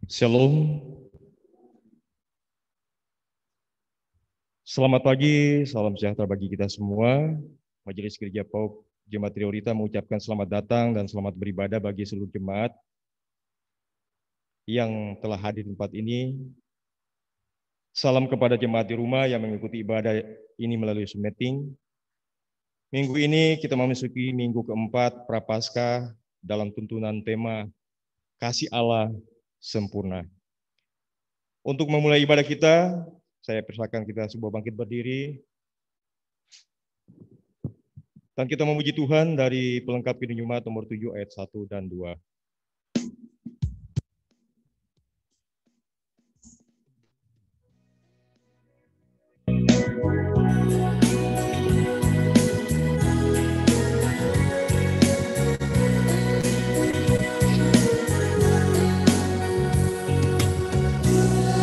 Shalom. Selamat pagi, salam sejahtera bagi kita semua. Majelis Gereja PAUP Jemaat Triorita mengucapkan selamat datang dan selamat beribadah bagi seluruh jemaat yang telah hadir di tempat ini. Salam kepada jemaat di rumah yang mengikuti ibadah ini melalui Zoom meeting. Minggu ini kita memasuki minggu keempat Prapaskah dalam tuntunan tema Kasih Allah Sempurna. Untuk memulai ibadah kita, saya persilakan kita semua bangkit berdiri. Dan kita memuji Tuhan dari pelengkap Kidung Jumat nomor 7 ayat 1 dan 2.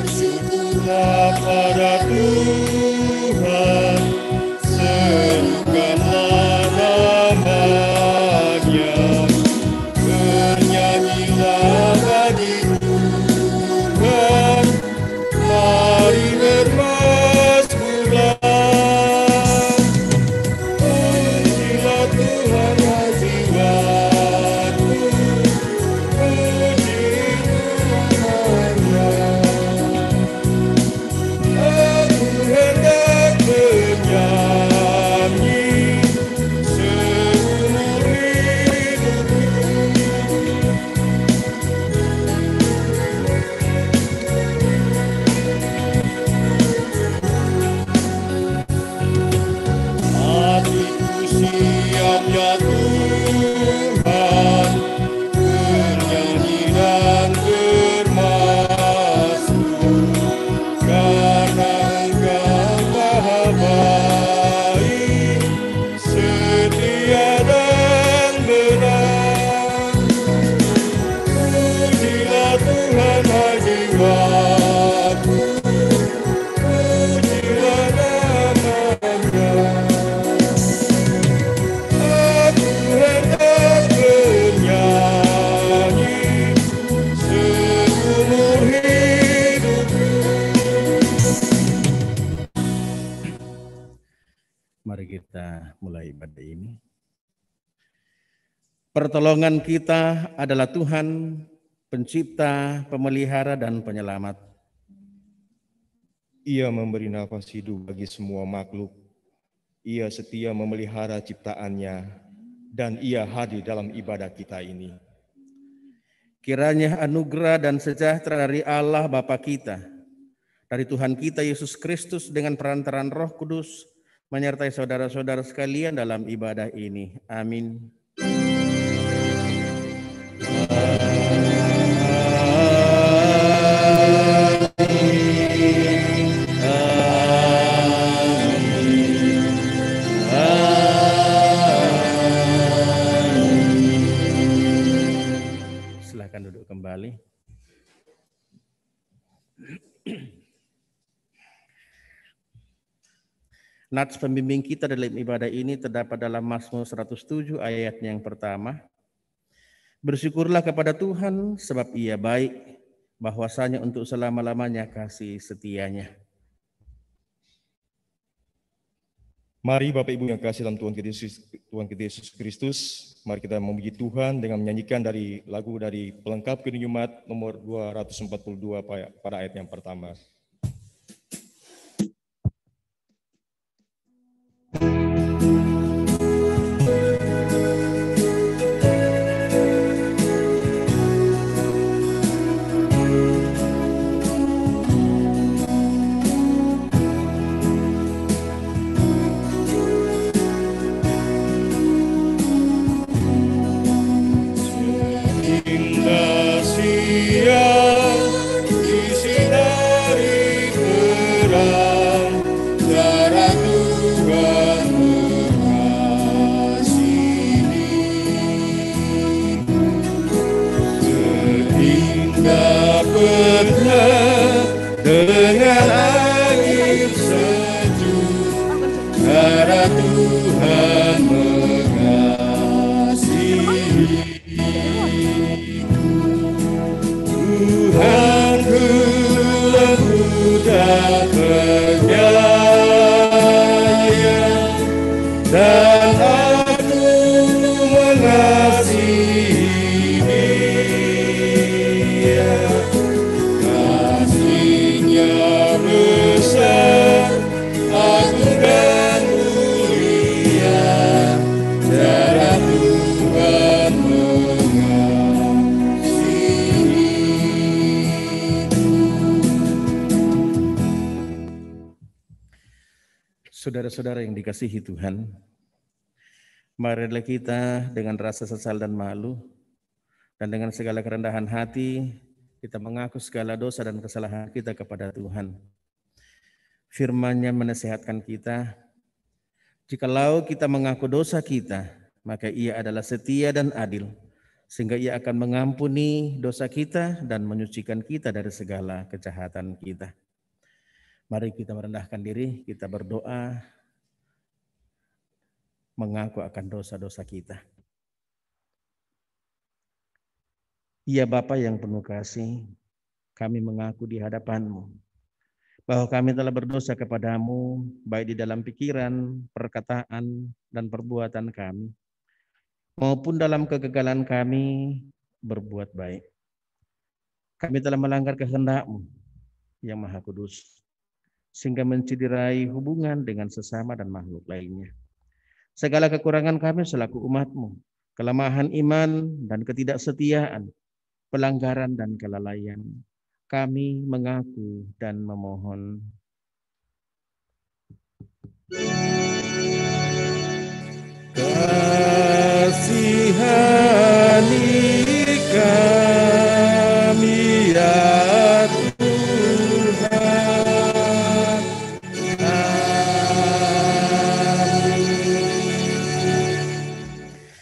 Bersyukurlah pada Tuhan, serukanlah nama-Nya, bernyanyilah bagi Tuhan, mari bermasmurlah. Pujilah Tuhan ya jiwaku, puji Tuhan-Nya. Aku hendak bernyanyi seumur hidupku. Hatiku siap ya Tuhan, bernyanyi dan bermasmur, karena Engkau Maha baik, setia dan benar. Pujilah Tuhan hai jiwaku, pujilah nama-Nya. Aku hendak bernyanyi seumur hidupku. Mari kita mulai ibadah ini. Pertolongan kita adalah Tuhan, pencipta, pemelihara, dan penyelamat. Ia memberi nafas hidup bagi semua makhluk. Ia setia memelihara ciptaannya, dan Ia hadir dalam ibadah kita ini. Kiranya anugerah dan sejahtera dari Allah Bapa kita, dari Tuhan kita Yesus Kristus dengan perantaraan Roh Kudus, menyertai saudara-saudara sekalian dalam ibadah ini. Amin. Silakan duduk kembali. Nats pembimbing kita dalam ibadah ini terdapat dalam Mazmur 107 ayat yang pertama. Bersyukurlah kepada Tuhan sebab Ia baik, bahwasanya untuk selama-lamanya kasih setianya. Mari Bapak Ibu yang kasih dalam Tuhan kita Yesus Kristus, mari kita memuji Tuhan dengan menyanyikan dari lagu dari pelengkap Kidung Jumat nomor 242 pada ayat yang pertama. Indah siang disinari terpercaya, dan aku mengasihi Dia. Kasih-Nya besar, agung dan mulia, cara Tuhan mengasihi. Saudara-saudara yang dikasihi Tuhan, marilah kita dengan rasa sesal dan malu dan dengan segala kerendahan hati kita mengaku segala dosa dan kesalahan kita kepada Tuhan. Firman-Nya menasihatkan kita, jikalau kita mengaku dosa kita, maka Ia adalah setia dan adil, sehingga Ia akan mengampuni dosa kita dan menyucikan kita dari segala kejahatan kita. Mari kita merendahkan diri, kita berdoa, mengaku akan dosa-dosa kita. Ya Bapa yang penuh kasih, kami mengaku di hadapan-Mu bahwa kami telah berdosa kepadamu, baik di dalam pikiran, perkataan, dan perbuatan kami, maupun dalam kegagalan kami berbuat baik. Kami telah melanggar kehendak-Mu yang Maha Kudus, sehingga mencederai hubungan dengan sesama dan makhluk lainnya. Segala kekurangan kami selaku umat-Mu, kelemahan iman dan ketidaksetiaan, pelanggaran dan kelalaian, kami mengaku dan memohon. Kasihani kami ya Tuhan.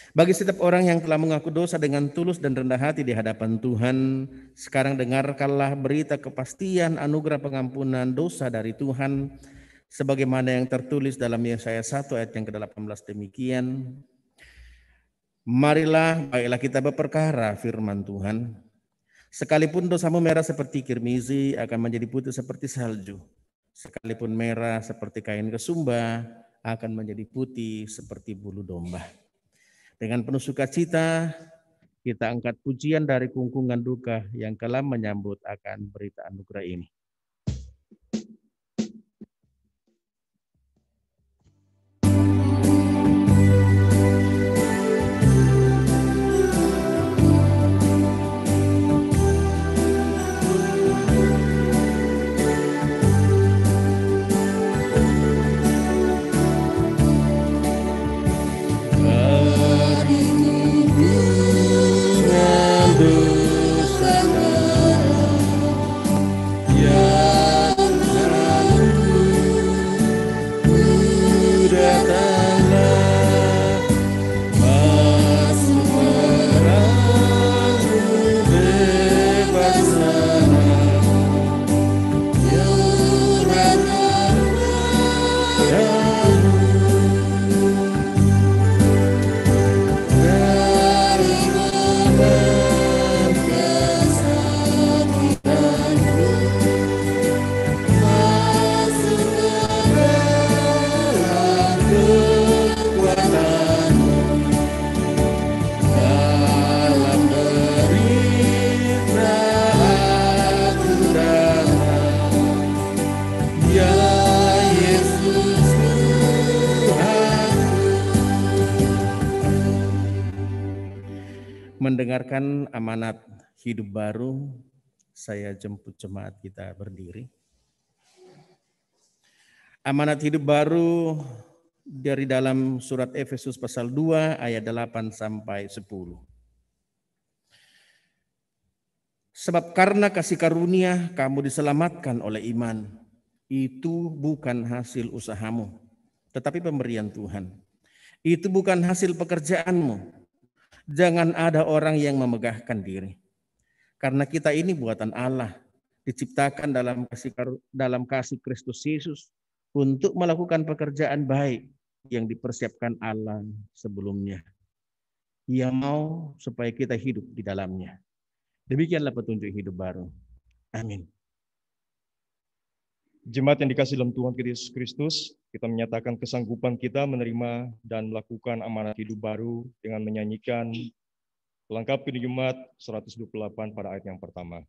Bagi setiap orang yang telah mengaku dosa dengan tulus dan rendah hati di hadapan Tuhan, sekarang dengarkanlah berita kepastian anugerah pengampunan dosa dari Tuhan, sebagaimana yang tertulis dalam Yesaya 1 ayat yang ke-18 demikian. Marilah, baiklah kita berperkara firman Tuhan. Sekalipun dosamu merah seperti kirmizi, akan menjadi putih seperti salju. Sekalipun merah seperti kain kesumba, akan menjadi putih seperti bulu domba. Dengan penuh sukacita, kita angkat pujian dari kungkungan duka yang kelam menyambut akan berita anugerah ini. Mendengarkan amanat hidup baru, saya jemput jemaat kita berdiri. Amanat hidup baru dari dalam surat Efesus pasal 2 ayat 8 sampai 10. Sebab karena kasih karunia kamu diselamatkan oleh iman. Itu bukan hasil usahamu, tetapi pemberian Tuhan. Itu bukan hasil pekerjaanmu. Jangan ada orang yang memegahkan diri. Karena kita ini buatan Allah, diciptakan dalam kasih Kristus Yesus untuk melakukan pekerjaan baik yang dipersiapkan Allah sebelumnya. Ia mau supaya kita hidup di dalamnya. Demikianlah petunjuk hidup baru. Amin. Jemaat yang dikasihi dalam Tuhan kita Yesus Kristus, kita menyatakan kesanggupan kita menerima dan melakukan amanat hidup baru dengan menyanyikan Pelengkapi Jemaat 128 pada ayat yang pertama.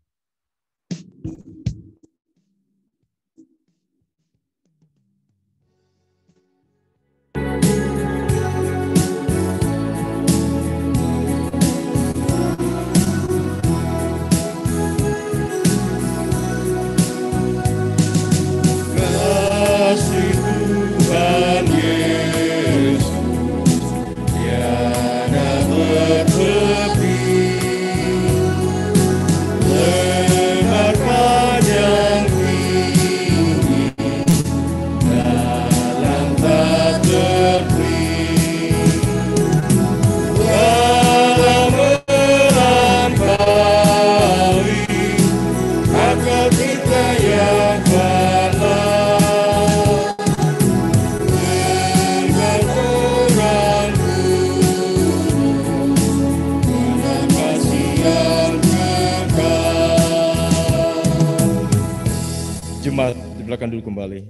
Jemaat di belakang dulu kembali.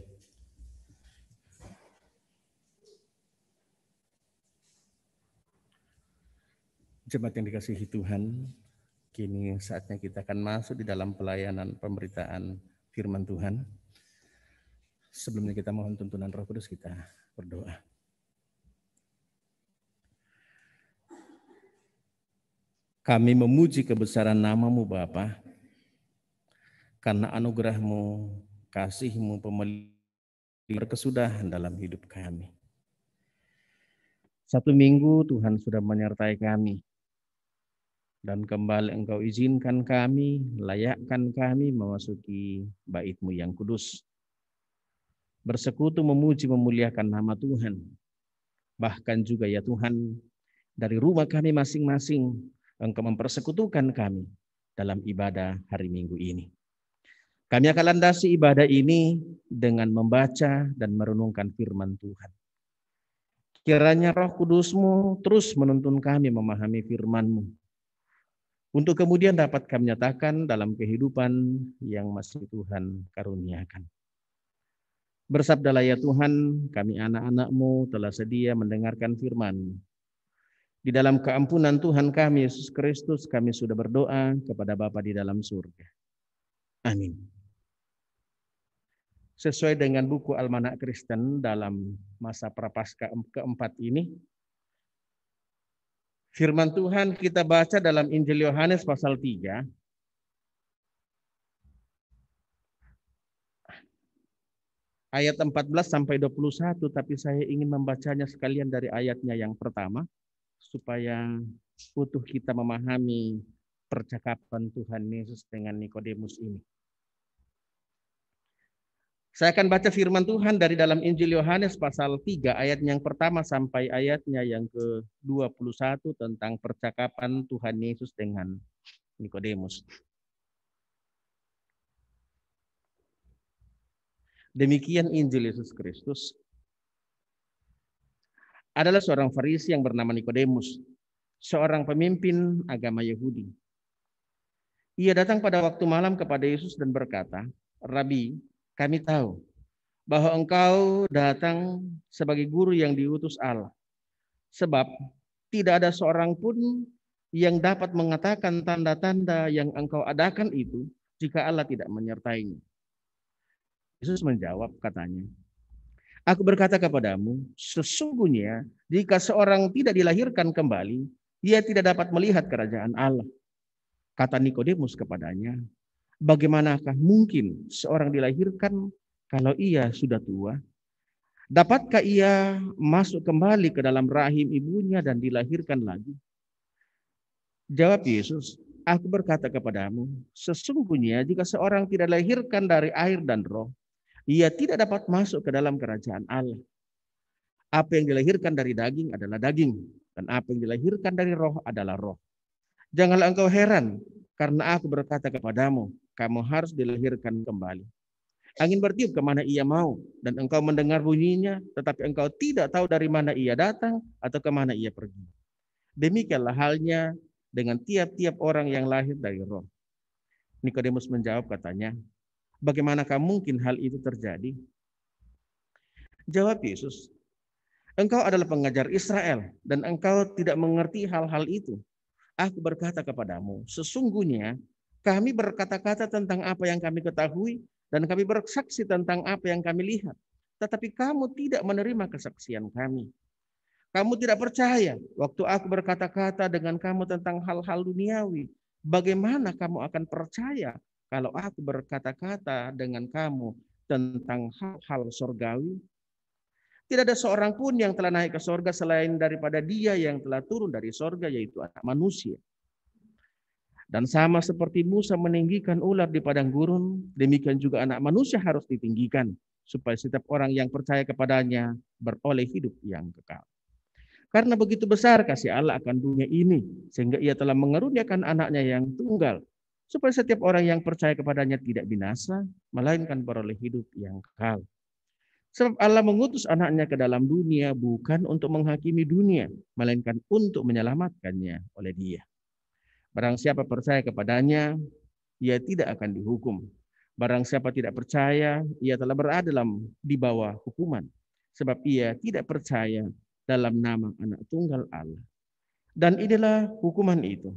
Jemaat yang dikasihi Tuhan, kini saatnya kita akan masuk di dalam pelayanan pemberitaan firman Tuhan. Sebelumnya kita mohon tuntunan Roh Kudus, kita berdoa. Kami memuji kebesaran nama-Mu Bapa, karena anugerah-Mu, kasih-Mu, pemeliharaan berkesudahan dalam hidup kami. Satu minggu Tuhan sudah menyertai kami, dan kembali Engkau izinkan kami, layakkan kami memasuki bait-Mu yang kudus. Bersekutu memuji memuliakan nama Tuhan. Bahkan juga ya Tuhan, dari rumah kami masing-masing, Engkau mempersekutukan kami dalam ibadah hari Minggu ini. Kami akan landasi ibadah ini dengan membaca dan merenungkan firman Tuhan. Kiranya Roh Kudus-Mu terus menuntun kami memahami firman-Mu, untuk kemudian dapat kami nyatakan dalam kehidupan yang masih Tuhan karuniakan. Bersabdalah ya Tuhan, kami anak-anak-Mu telah sedia mendengarkan firman-Mu. Di dalam keampunan Tuhan kami Yesus Kristus, kami sudah berdoa kepada Bapa di dalam surga. Amin. Sesuai dengan buku Almanak Kristen dalam masa Prapaskah keempat ini, firman Tuhan kita baca dalam Injil Yohanes pasal 3, ayat 14 sampai 21, tapi saya ingin membacanya sekalian dari ayatnya yang pertama, supaya utuh kita memahami percakapan Tuhan Yesus dengan Nikodemus ini. Saya akan baca firman Tuhan dari dalam Injil Yohanes pasal 3 ayat yang pertama sampai ayatnya yang ke-21 tentang percakapan Tuhan Yesus dengan Nikodemus. Demikian Injil Yesus Kristus. Adalah seorang Farisi yang bernama Nikodemus, seorang pemimpin agama Yahudi. Ia datang pada waktu malam kepada Yesus dan berkata, "Rabi, kami tahu bahwa Engkau datang sebagai guru yang diutus Allah. Sebab tidak ada seorang pun yang dapat mengatakan tanda-tanda yang Engkau adakan itu jika Allah tidak menyertainya." Yesus menjawab katanya, "Aku berkata kepadamu, sesungguhnya jika seorang tidak dilahirkan kembali, ia tidak dapat melihat kerajaan Allah." Kata Nikodemus kepadanya, "Bagaimanakah mungkin seorang dilahirkan kalau ia sudah tua? Dapatkah ia masuk kembali ke dalam rahim ibunya dan dilahirkan lagi?" Jawab Yesus, "Aku berkata kepadamu, sesungguhnya jika seorang tidak dilahirkan dari air dan roh, ia tidak dapat masuk ke dalam kerajaan Allah. Apa yang dilahirkan dari daging adalah daging, dan apa yang dilahirkan dari roh adalah roh. Janganlah engkau heran, karena aku berkata kepadamu, kamu harus dilahirkan kembali. Angin bertiup kemana ia mau, dan engkau mendengar bunyinya, tetapi engkau tidak tahu dari mana ia datang atau kemana ia pergi. Demikianlah halnya dengan tiap-tiap orang yang lahir dari roh." Nikodemus menjawab katanya, Bagaimanakah mungkin hal itu terjadi? Jawab Yesus, engkau adalah pengajar Israel dan engkau tidak mengerti hal-hal itu. Aku berkata kepadamu, sesungguhnya kami berkata-kata tentang apa yang kami ketahui dan kami bersaksi tentang apa yang kami lihat. Tetapi kamu tidak menerima kesaksian kami. Kamu tidak percaya waktu aku berkata-kata dengan kamu tentang hal-hal duniawi. Bagaimana kamu akan percaya kalau aku berkata-kata dengan kamu tentang hal-hal surgawi? Tidak ada seorang pun yang telah naik ke sorga selain daripada Dia yang telah turun dari sorga, yaitu Anak Manusia. Dan sama seperti Musa meninggikan ular di padang gurun, demikian juga Anak Manusia harus ditinggikan, supaya setiap orang yang percaya kepadanya beroleh hidup yang kekal. Karena begitu besar kasih Allah akan dunia ini, sehingga Ia telah mengaruniakan anaknya yang tunggal, supaya setiap orang yang percaya kepadanya tidak binasa, melainkan beroleh hidup yang kekal. Sebab Allah mengutus anaknya ke dalam dunia bukan untuk menghakimi dunia, melainkan untuk menyelamatkannya oleh Dia. Barang siapa percaya kepadanya, ia tidak akan dihukum. Barang siapa tidak percaya, ia telah berada di bawah hukuman. Sebab ia tidak percaya dalam nama Anak Tunggal Allah. Dan inilah hukuman itu.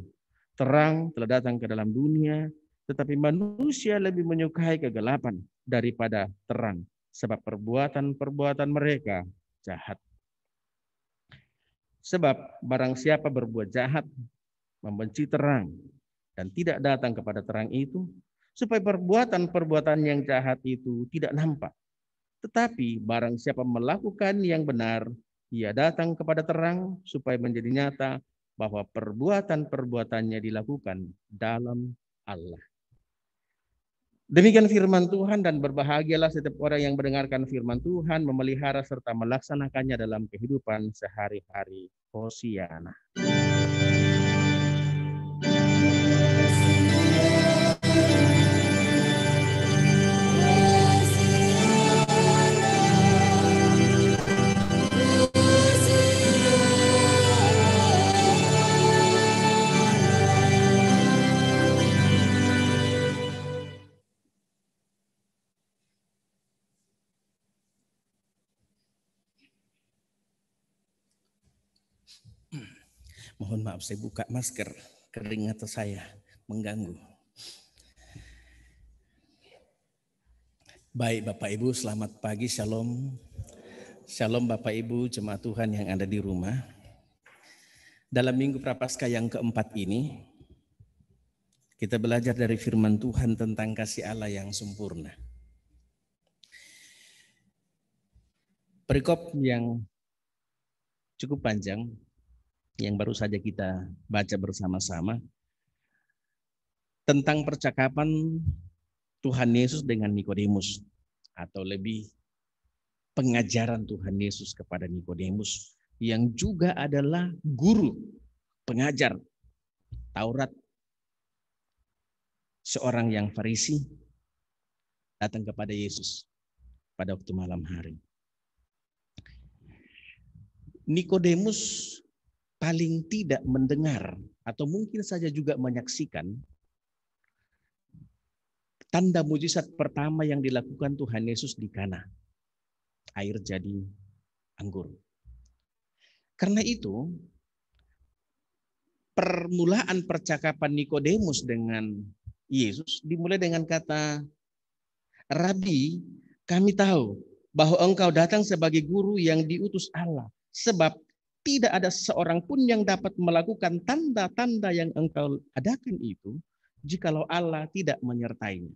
Terang telah datang ke dalam dunia, tetapi manusia lebih menyukai kegelapan daripada terang, sebab perbuatan-perbuatan mereka jahat. Sebab barang siapa berbuat jahat, membenci terang, dan tidak datang kepada terang itu, supaya perbuatan-perbuatan yang jahat itu tidak nampak. Tetapi barang siapa melakukan yang benar, ia datang kepada terang, supaya menjadi nyata bahwa perbuatan-perbuatannya dilakukan dalam Allah. Demikian firman Tuhan, dan berbahagialah setiap orang yang mendengarkan firman Tuhan, memelihara serta melaksanakannya dalam kehidupan sehari-hari. Hosiana. Mohon maaf, saya buka masker, keringat saya mengganggu. Baik Bapak Ibu, selamat pagi, shalom. Shalom Bapak Ibu, jemaat Tuhan yang ada di rumah. Dalam Minggu Prapaskah yang keempat ini, kita belajar dari firman Tuhan tentang kasih Allah yang sempurna. Perikop yang cukup panjang, yang baru saja kita baca bersama-sama, tentang percakapan Tuhan Yesus dengan Nikodemus, atau lebih pengajaran Tuhan Yesus kepada Nikodemus, yang juga adalah guru, pengajar Taurat, seorang yang Farisi, datang kepada Yesus pada waktu malam hari. Nikodemus paling tidak mendengar atau mungkin saja juga menyaksikan tanda mujizat pertama yang dilakukan Tuhan Yesus di Kana, air jadi anggur. Karena itu, permulaan percakapan Nikodemus dengan Yesus dimulai dengan kata, Rabi, kami tahu bahwa engkau datang sebagai guru yang diutus Allah, sebab tidak ada seorang pun yang dapat melakukan tanda-tanda yang engkau adakan itu, jikalau Allah tidak menyertainya.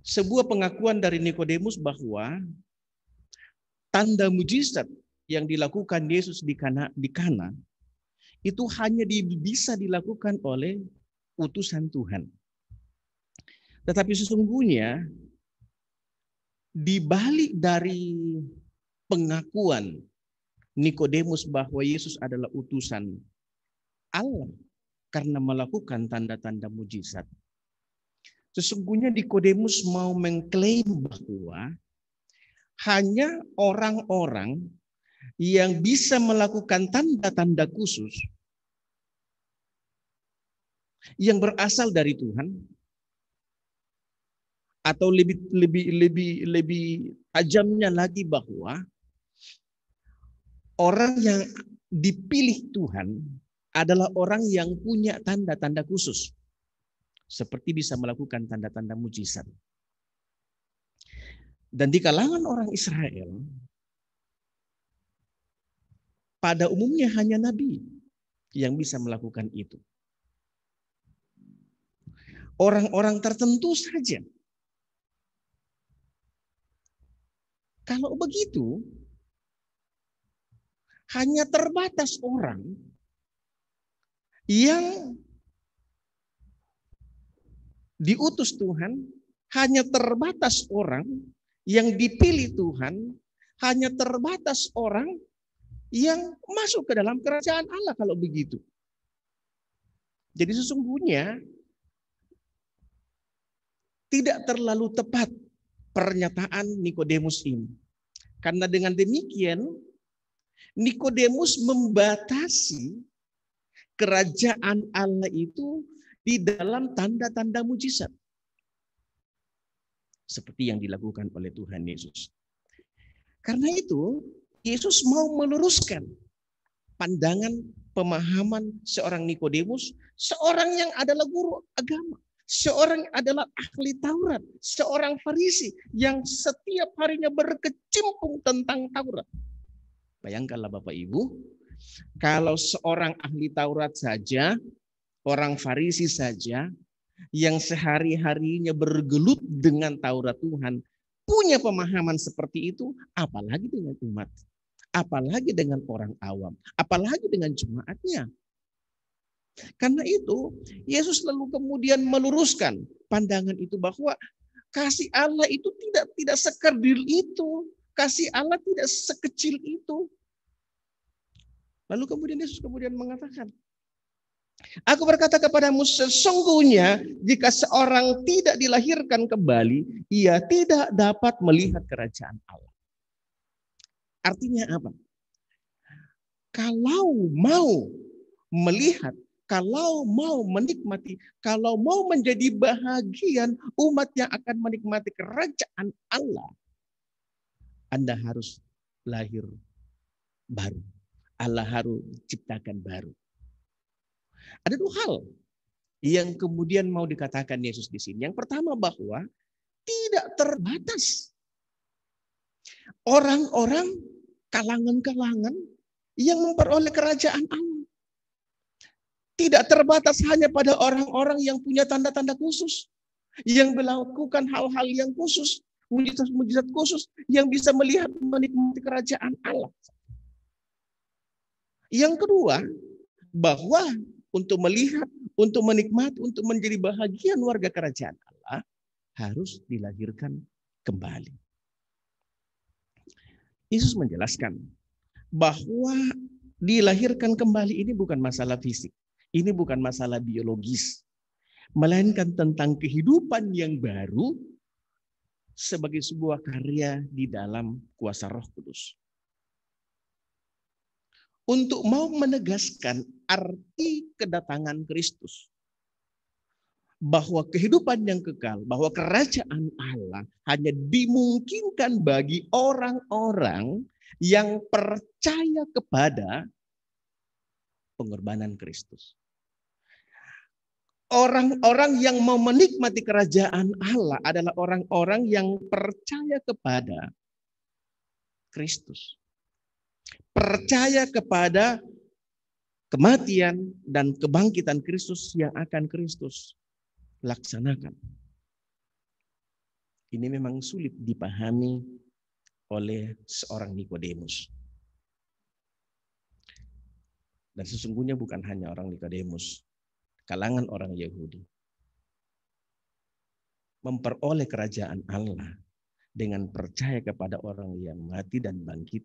Sebuah pengakuan dari Nikodemus bahwa tanda mujizat yang dilakukan Yesus di Kana itu hanya bisa dilakukan oleh utusan Tuhan. Tetapi sesungguhnya di balik dari pengakuan Nikodemus bahwa Yesus adalah utusan Allah karena melakukan tanda-tanda mujizat, sesungguhnya Nikodemus mau mengklaim bahwa hanya orang-orang yang bisa melakukan tanda-tanda khusus yang berasal dari Tuhan Atau lebih tajamnya lagi bahwa orang yang dipilih Tuhan adalah orang yang punya tanda-tanda khusus. Seperti bisa melakukan tanda-tanda mujizat. Dan di kalangan orang Israel, pada umumnya hanya nabi yang bisa melakukan itu. Orang-orang tertentu saja. Kalau begitu, hanya terbatas orang yang diutus Tuhan, hanya terbatas orang yang dipilih Tuhan, hanya terbatas orang yang masuk ke dalam kerajaan Allah kalau begitu. Jadi sesungguhnya tidak terlalu tepat pernyataan Nikodemus ini. Karena dengan demikian Nikodemus membatasi kerajaan Allah itu di dalam tanda-tanda mujizat. Seperti yang dilakukan oleh Tuhan Yesus. Karena itu Yesus mau meluruskan pandangan pemahaman seorang Nikodemus, seorang yang adalah guru agama. Seorang adalah ahli Taurat, seorang Farisi yang setiap harinya berkecimpung tentang Taurat. Bayangkanlah Bapak Ibu, kalau seorang ahli Taurat saja, orang Farisi saja, yang sehari-harinya bergelut dengan Taurat Tuhan, punya pemahaman seperti itu, apalagi dengan umat, apalagi dengan orang awam, apalagi dengan jemaatnya. Karena itu, Yesus lalu kemudian meluruskan pandangan itu bahwa kasih Allah itu tidak sekerdil itu, kasih Allah tidak sekecil itu. Lalu kemudian Yesus mengatakan, aku berkata kepadamu sesungguhnya jika seorang tidak dilahirkan kembali, ia tidak dapat melihat kerajaan Allah. Artinya apa? Kalau mau melihat, kalau mau menikmati, kalau mau menjadi bahagian umat yang akan menikmati kerajaan Allah, Anda harus lahir baru. Allah harus ciptakan baru. Ada dua hal yang kemudian mau dikatakan Yesus di sini. Yang pertama bahwa tidak terbatas orang-orang kalangan-kalangan yang memperoleh kerajaan Allah. Tidak terbatas hanya pada orang-orang yang punya tanda-tanda khusus, yang melakukan hal-hal yang khusus, mujizat-mujizat khusus, yang bisa melihat menikmati kerajaan Allah. Yang kedua, bahwa untuk melihat, untuk menikmati, untuk menjadi bahagian warga kerajaan Allah, harus dilahirkan kembali. Yesus menjelaskan bahwa dilahirkan kembali ini bukan masalah fisik. Ini bukan masalah biologis, melainkan tentang kehidupan yang baru sebagai sebuah karya di dalam kuasa Roh Kudus. Untuk mau menegaskan arti kedatangan Kristus, bahwa kehidupan yang kekal, bahwa kerajaan Allah hanya dimungkinkan bagi orang-orang yang percaya kepada pengorbanan Kristus. Orang-orang yang mau menikmati kerajaan Allah adalah orang-orang yang percaya kepada Kristus. Percaya kepada kematian dan kebangkitan Kristus yang akan Kristus laksanakan. Ini memang sulit dipahami oleh seorang Nikodemus. Dan sesungguhnya bukan hanya orang Nikodemus, kalangan orang Yahudi. Memperoleh kerajaan Allah dengan percaya kepada orang yang mati dan bangkit,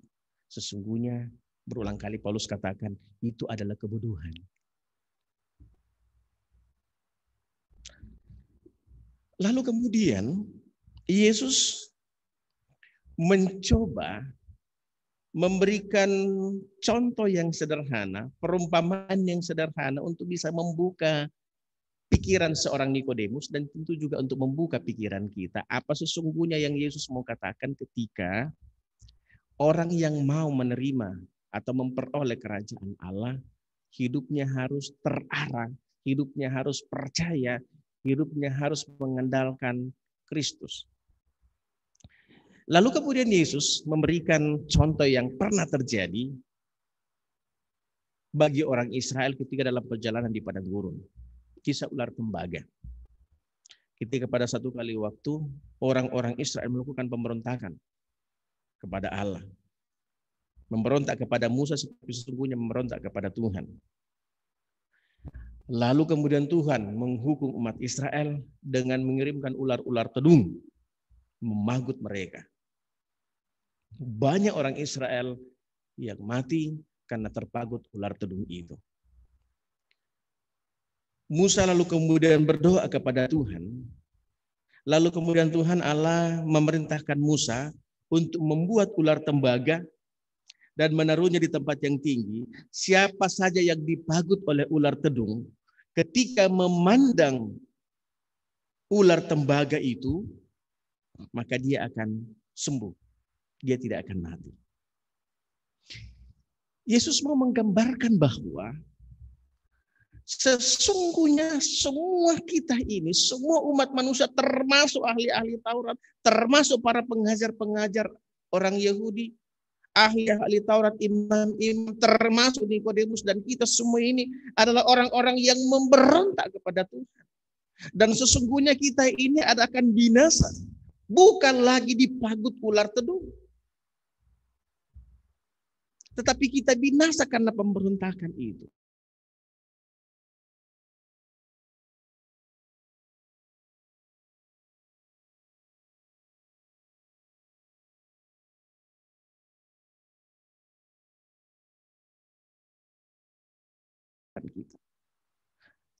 sesungguhnya berulang kali Paulus katakan itu adalah kebodohan. Lalu kemudian Yesus mencoba memberikan contoh yang sederhana, perumpamaan yang sederhana untuk bisa membuka pikiran seorang Nikodemus dan tentu juga untuk membuka pikiran kita. Apa sesungguhnya yang Yesus mau katakan ketika orang yang mau menerima atau memperoleh kerajaan Allah, hidupnya harus terarah, hidupnya harus percaya, hidupnya harus mengandalkan Kristus. Lalu kemudian Yesus memberikan contoh yang pernah terjadi bagi orang Israel ketika dalam perjalanan di padang gurun. Kisah ular tembaga. Ketika pada satu kali waktu orang-orang Israel melakukan pemberontakan kepada Allah. Memberontak kepada Musa seperti sesungguhnya memberontak kepada Tuhan. Lalu kemudian Tuhan menghukum umat Israel dengan mengirimkan ular-ular tedung memanggut mereka. Banyak orang Israel yang mati karena terpagut ular tedung itu. Musa lalu kemudian berdoa kepada Tuhan. Lalu kemudian Tuhan Allah memerintahkan Musa untuk membuat ular tembaga dan menaruhnya di tempat yang tinggi. Siapa saja yang dipagut oleh ular tedung, ketika memandang ular tembaga itu, maka dia akan sembuh. Dia tidak akan mati. Yesus mau menggambarkan bahwa sesungguhnya semua kita ini, semua umat manusia termasuk ahli-ahli Taurat, termasuk para pengajar-pengajar orang Yahudi, ahli-ahli Taurat, imam-imam, termasuk Nikodemus dan kita semua ini adalah orang-orang yang memberontak kepada Tuhan. Dan sesungguhnya kita ini akan binasa, bukan lagi dipagut ular tedung. Tetapi kita binasa karena pemberontakan itu.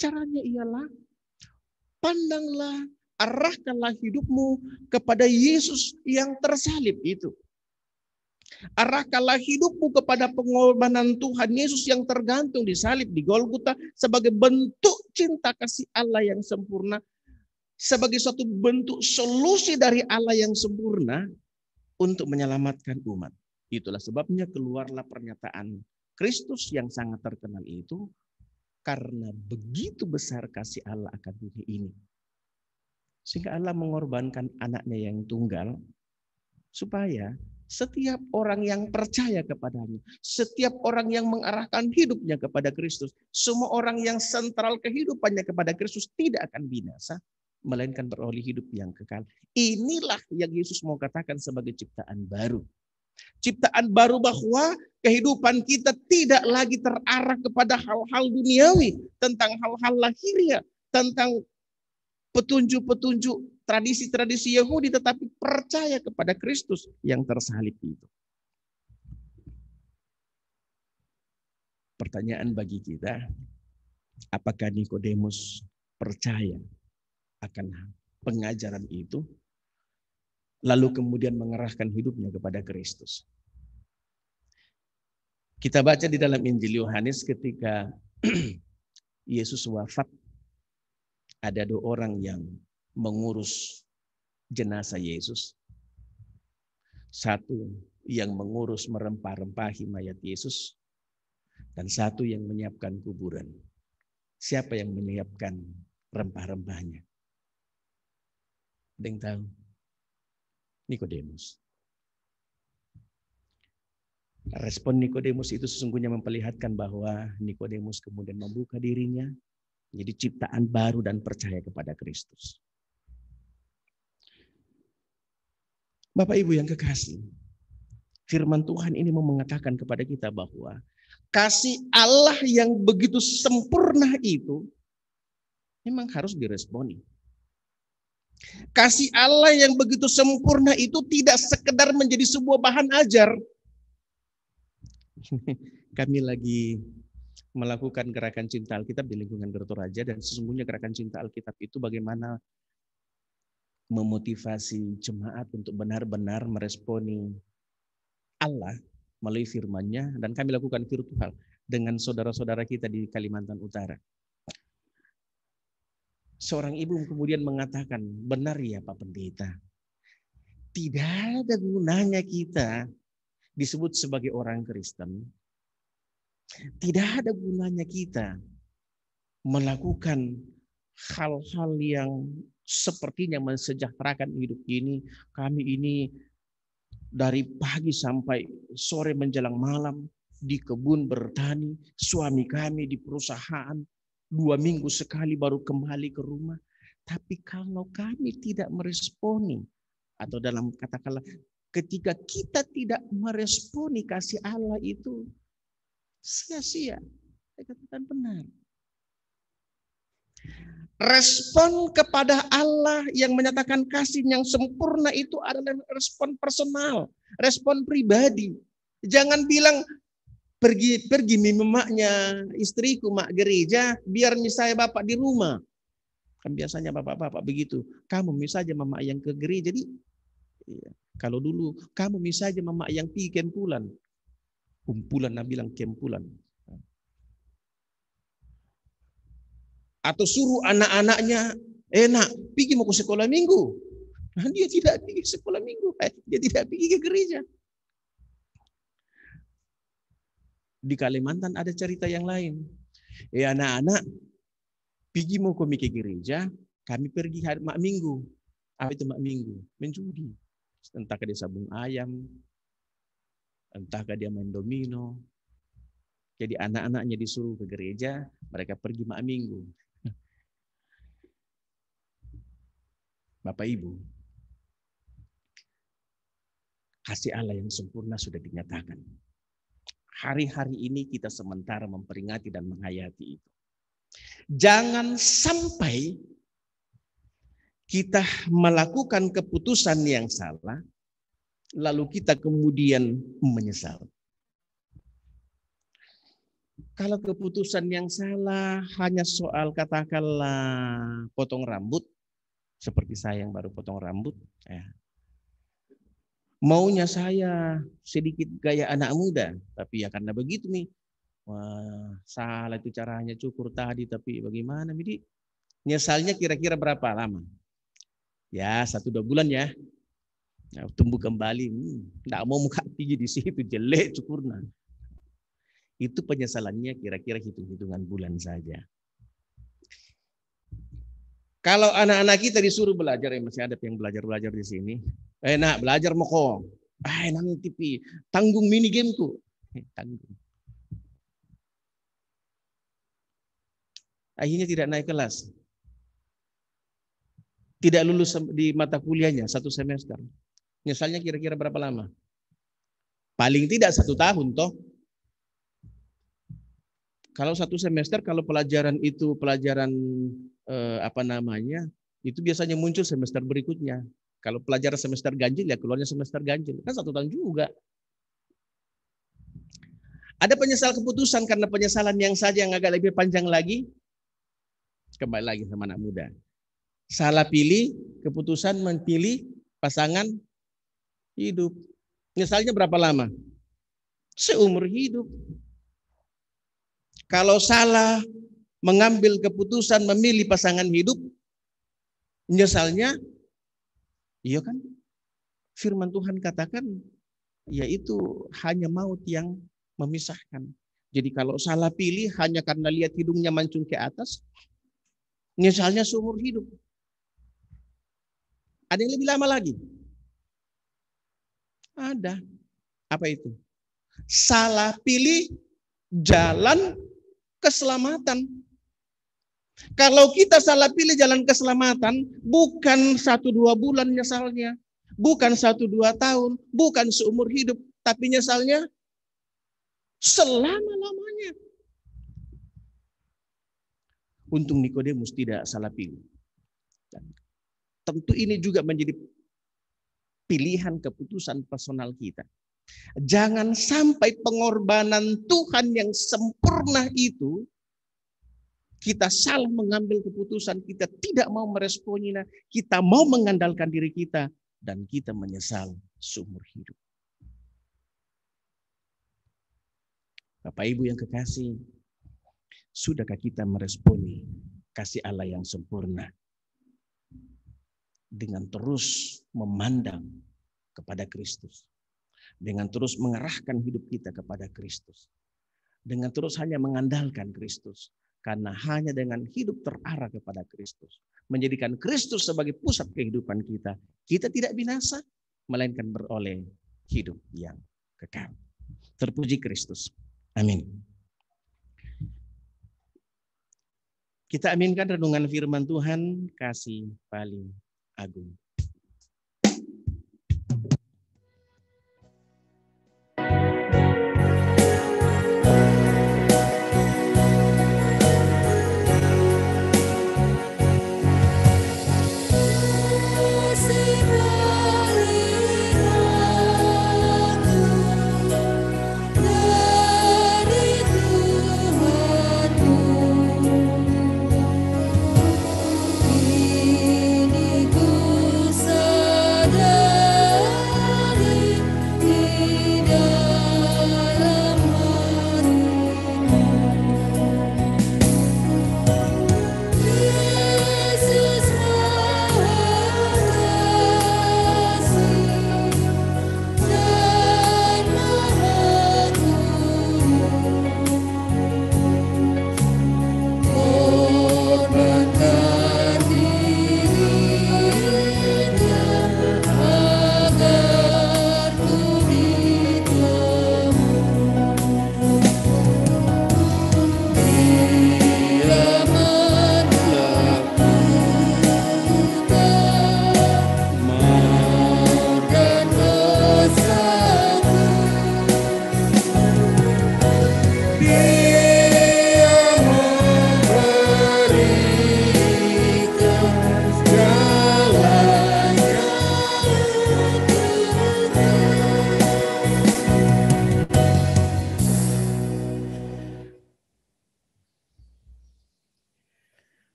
Caranya ialah pandanglah, arahkanlah hidupmu kepada Yesus yang tersalib itu. Arahkanlah hidupmu kepada pengorbanan Tuhan Yesus yang tergantung di salib di Golgota sebagai bentuk cinta kasih Allah yang sempurna, sebagai suatu bentuk solusi dari Allah yang sempurna untuk menyelamatkan umat. Itulah sebabnya keluarlah pernyataan Kristus yang sangat terkenal itu, karena begitu besar kasih Allah akan dunia ini. Sehingga Allah mengorbankan anaknya yang tunggal, supaya setiap orang yang percaya kepadanya, setiap orang yang mengarahkan hidupnya kepada Kristus, semua orang yang sentral kehidupannya kepada Kristus tidak akan binasa, melainkan beroleh hidup yang kekal. Inilah yang Yesus mau katakan sebagai ciptaan baru. Ciptaan baru bahwa kehidupan kita tidak lagi terarah kepada hal-hal duniawi, tentang hal-hal lahiriah, tentang petunjuk-petunjuk tradisi-tradisi Yahudi, tetapi percaya kepada Kristus yang tersalib itu. Pertanyaan bagi kita, apakah Nikodemus percaya akan pengajaran itu, lalu kemudian mengerahkan hidupnya kepada Kristus? Kita baca di dalam Injil Yohanes ketika Yesus wafat, ada 2 orang yang mengurus jenazah Yesus. Satu yang mengurus merempah-rempahi mayat Yesus, dan satu yang menyiapkan kuburan. Siapa yang menyiapkan rempah-rempahnya? Ada yang tahu? Nikodemus. Respon Nikodemus itu sesungguhnya memperlihatkan bahwa Nikodemus kemudian membuka dirinya jadi ciptaan baru dan percaya kepada Kristus. Bapak Ibu yang kekasih, firman Tuhan ini mau mengatakan kepada kita bahwa kasih Allah yang begitu sempurna itu memang harus diresponi. Kasih Allah yang begitu sempurna itu tidak sekedar menjadi sebuah bahan ajar. Kami lagi melakukan gerakan cinta Alkitab di lingkungan Gereja Raja, dan sesungguhnya gerakan cinta Alkitab itu bagaimana memotivasi jemaat untuk benar-benar meresponi Allah melalui firman-Nya, dan kami lakukan virtual dengan saudara-saudara kita di Kalimantan Utara. Seorang ibu kemudian mengatakan, benar ya Pak Pendeta, tidak ada gunanya kita disebut sebagai orang Kristen. Tidak ada gunanya kita melakukan hal-hal yang sepertinya mensejahterakan hidup ini. Kami ini dari pagi sampai sore menjelang malam di kebun bertani, suami kami di perusahaan, 2 minggu sekali baru kembali ke rumah. Tapi kalau kami tidak meresponi, atau dalam katakanlah ketika kita tidak meresponi kasih Allah itu sia-sia. Saya katakan benar. Respon kepada Allah yang menyatakan kasih yang sempurna itu adalah respon personal, respon pribadi. Jangan bilang pergi memaknya istriku mak gereja, biar misalnya bapak di rumah. Kan biasanya bapak-bapak begitu. Kamu misalnya mama yang ke gereja, jadi kalau dulu kamu misalnya mama yang pergi kempulan. Kumpulan, nah bilang kempulan. Atau suruh anak-anaknya, nak pergi mau ke sekolah minggu. Nah, dia tidak pergi sekolah minggu, dia tidak pergi ke gereja. Di Kalimantan ada cerita yang lain. Anak-anak, pergi mau ke gereja, kami pergi hari mak minggu. Apa itu mak minggu? Menjudi. Entahkah dia sabung ayam, entahkah dia main domino. Jadi anak-anaknya disuruh ke gereja, mereka pergi mak minggu. Bapak Ibu, kasih Allah yang sempurna sudah dinyatakan. Hari-hari ini kita sementara memperingati dan menghayati itu. Jangan sampai kita melakukan keputusan yang salah, lalu kita kemudian menyesal. Kalau keputusan yang salah hanya soal katakanlah potong rambut, seperti saya yang baru potong rambut, maunya saya sedikit gaya anak muda, tapi ya karena begitu nih, wah salah itu caranya cukur tadi, tapi bagaimana? Jadi nyesalnya kira-kira berapa lama? Ya 1-2 bulan ya. Tumbuh kembali, nggak mau muka tinggi di situ, jelek cukurnya. Itu penyesalannya kira-kira hitung-hitungan bulan saja. Kalau anak-anak kita disuruh belajar, masih ada yang belajar di sini. Nak belajar moko. Nanti tanggung mini game tuh. Tanggung. Akhirnya tidak naik kelas. Tidak lulus di mata kuliahnya 1 semester. Nyesalnya kira-kira berapa lama? Paling tidak 1 tahun toh. Kalau 1 semester, kalau pelajaran itu pelajaran itu biasanya muncul semester berikutnya. Kalau pelajaran semester ganjil ya keluarnya semester ganjil. Kan 1 tahun juga. Ada penyesal keputusan karena penyesalan yang saja yang agak lebih panjang lagi. Kembali lagi sama anak muda. Salah pilih keputusan memilih pasangan hidup. Nyesalnya berapa lama? Seumur hidup. Kalau salah mengambil keputusan memilih pasangan hidup, nyesalnya, iya kan? Firman Tuhan katakan, yaitu hanya maut yang memisahkan. Jadi kalau salah pilih hanya karena lihat hidungnya mancung ke atas, nyesalnya seumur hidup. Ada yang lebih lama lagi? Ada. Apa itu? Salah pilih jalan keselamatan. Kalau kita salah pilih jalan keselamatan, bukan 1-2 bulan nyesalnya, bukan 1-2 tahun, bukan seumur hidup, tapi nyesalnya selama-lamanya. Untung Nikodemus tidak salah pilih. Tentu ini juga menjadi pilihan keputusan personal kita. Jangan sampai pengorbanan Tuhan yang sempurna itu kita salah mengambil keputusan, kita tidak mau meresponinya, kita mau mengandalkan diri kita, dan kita menyesal seumur hidup. Bapak Ibu yang kekasih, sudahkah kita meresponi kasih Allah yang sempurna. Dengan terus memandang kepada Kristus. Dengan terus mengerahkan hidup kita kepada Kristus. Dengan terus hanya mengandalkan Kristus. Karena hanya dengan hidup terarah kepada Kristus. Menjadikan Kristus sebagai pusat kehidupan kita. Kita tidak binasa, melainkan beroleh hidup yang kekal. Terpuji Kristus. Amin. Kita aminkan renungan firman Tuhan, kasih paling agung.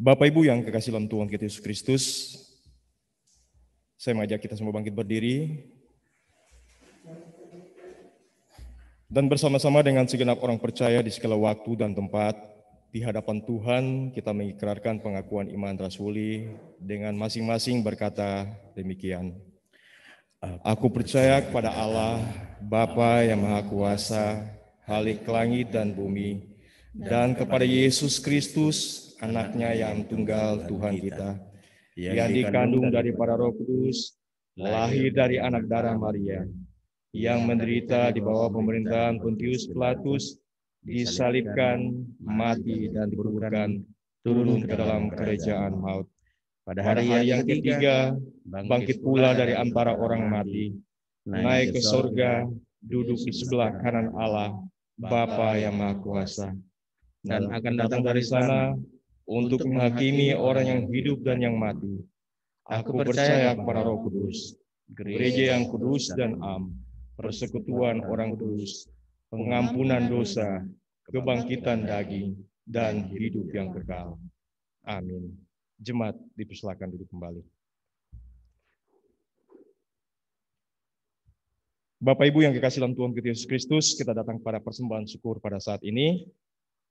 Bapak Ibu yang kekasih dalam Tuhan kita Yesus Kristus, saya mengajak kita semua bangkit berdiri dan bersama-sama dengan segenap orang percaya di segala waktu dan tempat di hadapan Tuhan kita mengikrarkan pengakuan iman rasuli dengan masing-masing berkata demikian. Aku percaya kepada Allah, Bapa yang Maha Kuasa, Khalik langit dan bumi, dan kepada Yesus Kristus, Anaknya yang tunggal Tuhan kita, yang dikandung daripada Roh Kudus, lahir dari anak darah Maria, yang menderita di bawah pemerintahan Pontius Pilatus, disalibkan, mati dan dikuburkan, turun ke dalam kerajaan maut. Pada hari yang ketiga, bangkit pula dari antara orang mati, naik ke sorga, duduk di sebelah kanan Allah, Bapa yang Maha Kuasa, dan akan datang dari sana untuk menghakimi orang yang hidup dan yang mati. Aku percaya kepada Roh Kudus, gereja yang kudus dan am, persekutuan orang kudus, pengampunan dosa, kebangkitan daging, dan hidup yang kekal. Amin. Jemaat dipersilakan duduk kembali. Bapak Ibu yang kekasih dalam Tuhan kita Yesus Kristus, kita datang pada persembahan syukur pada saat ini.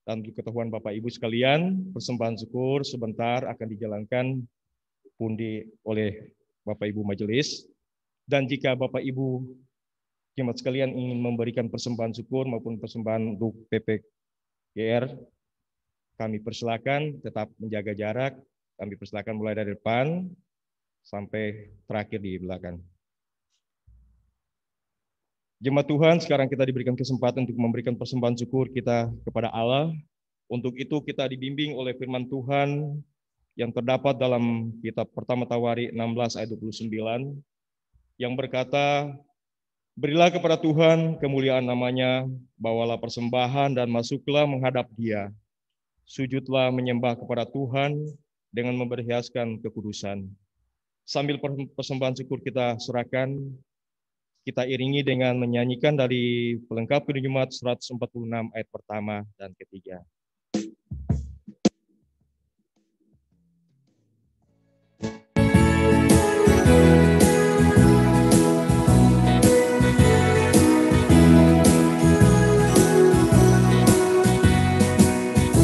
Dan untuk ketahuan Bapak Ibu sekalian, persembahan syukur sebentar akan dijalankan pundi oleh Bapak Ibu majelis. Dan jika Bapak Ibu jemaat sekalian ingin memberikan persembahan syukur maupun persembahan untuk PPGR, kami persilakan tetap menjaga jarak. Kami persilakan mulai dari depan sampai terakhir di belakang. Jemaat Tuhan, sekarang kita diberikan kesempatan untuk memberikan persembahan syukur kita kepada Allah. Untuk itu kita dibimbing oleh firman Tuhan yang terdapat dalam kitab pertama Tawari 16 ayat 29 yang berkata, berilah kepada Tuhan kemuliaan namanya, bawalah persembahan dan masuklah menghadap Dia. Sujudlah menyembah kepada Tuhan dengan memperhiaskan kekudusan. Sambil persembahan syukur kita serahkan, kita iringi dengan menyanyikan dari pelengkap Kidung Jemaat 146 ayat pertama dan ketiga.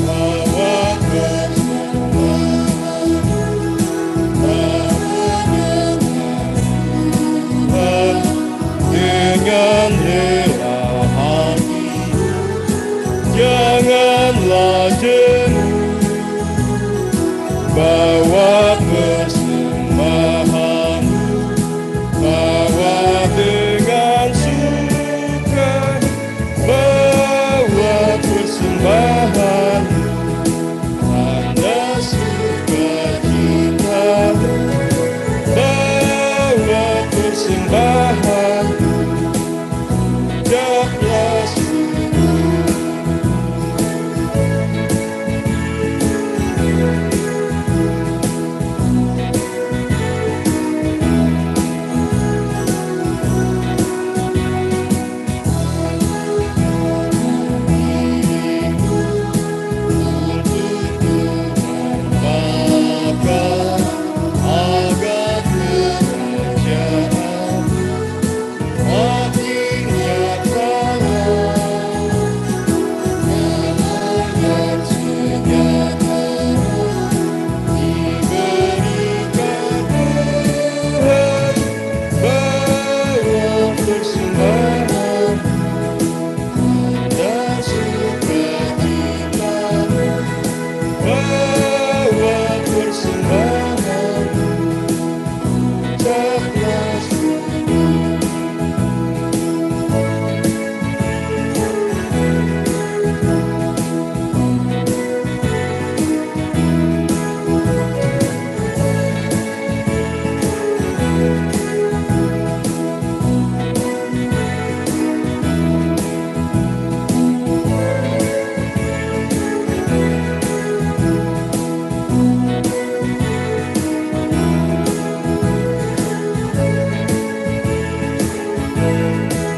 Bahwa bawa persembahan, bawa dengan suka, bawa persembahan, tanda sukacita, bawa persembahan, ucaplah syukur.